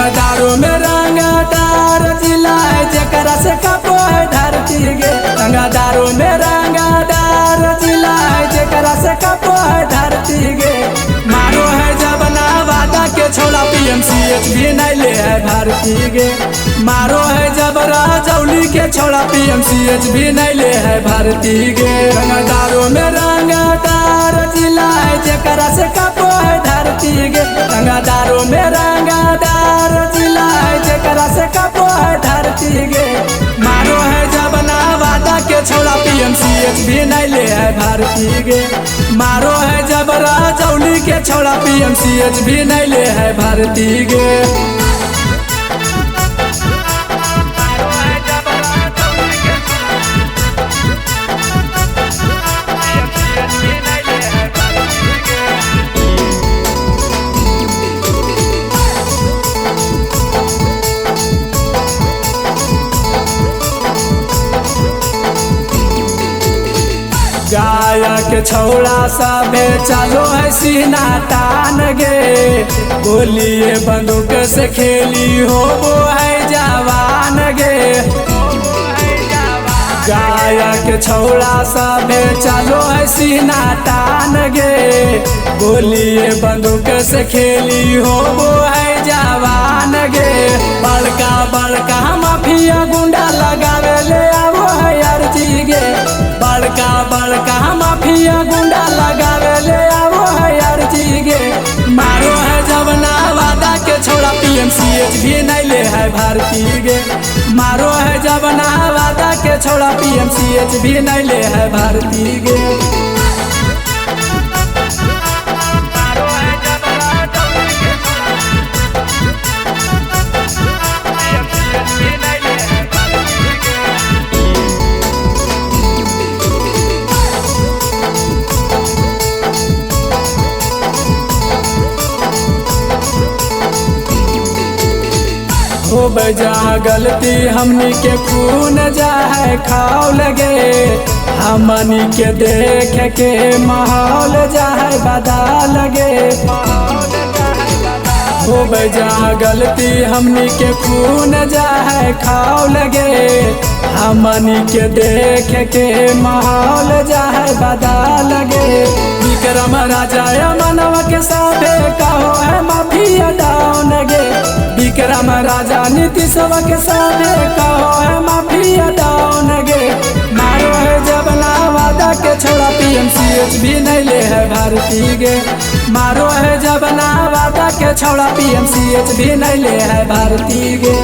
रंगदारों में रंगदार जिला है जकरा से कपो है धरती गे। रंगदारों में रंगदार जिला है जकरा से कपो है धरती गे। मारो है जब ना वादा के छोड़ा PMCH भी नहीं ले है भारती गे। मारो है जब राजौली के छोड़ा PMCH भी नहीं ले है भारती गे। रंगदारों में रंगदार जिला है जकरा से कपो है धरती गे। रंगदारों में रंगदार जिला है जकरा से कपो है धरती गे। मारो है जब ना वादा के छोड़ा PMCH भी नहीं ले है भारती गे। मारो है जब राजौली के छोड़ा PMCH भी नहीं ले है भारती गे। गाया के छौड़ा सबे चलो है सीना तान गे। बोलिए बंदूक से खेली हो वो है जवान गे। गाया के छौड़ा सबे चलो है सीना तान गे। बोलिए बंदूक से खेली हो वो है जवान गे। बड़का बड़का माफिया गुंडा लगावे ले आवो है अर्जी गे। बड़का बड़का माफिया गुंडा लगावे ले आवो है अर्जी गे। मारो है जब ना वादा के छोड़ा PMCH भी नहीं ले है भारती गे। मारो है जब ना वादा के छोड़ा PMCH भी नहीं ले है भारती गे। हो बजा गलती हमनी के खून जा है खाओ लगे। हमनी के देख के माहौल जा है बदा लगे। हो बजा गलती हमनी के खून जा है खाओ लगे। हमनी के देख के माहौल जा है बदा लगे। विक्रम राजा मनवा के साथे कहो है माफिया डाउन गे। विक्रम राजा नीतीश के साथे कहो है माफिया डाउन गे। मारो है जब ना वादा के छोड़ा PMCH भी नहीं ले है भारती गे। मारो है जब ना वादा के छोड़ा PMCH भी नहीं ले है भारती गे।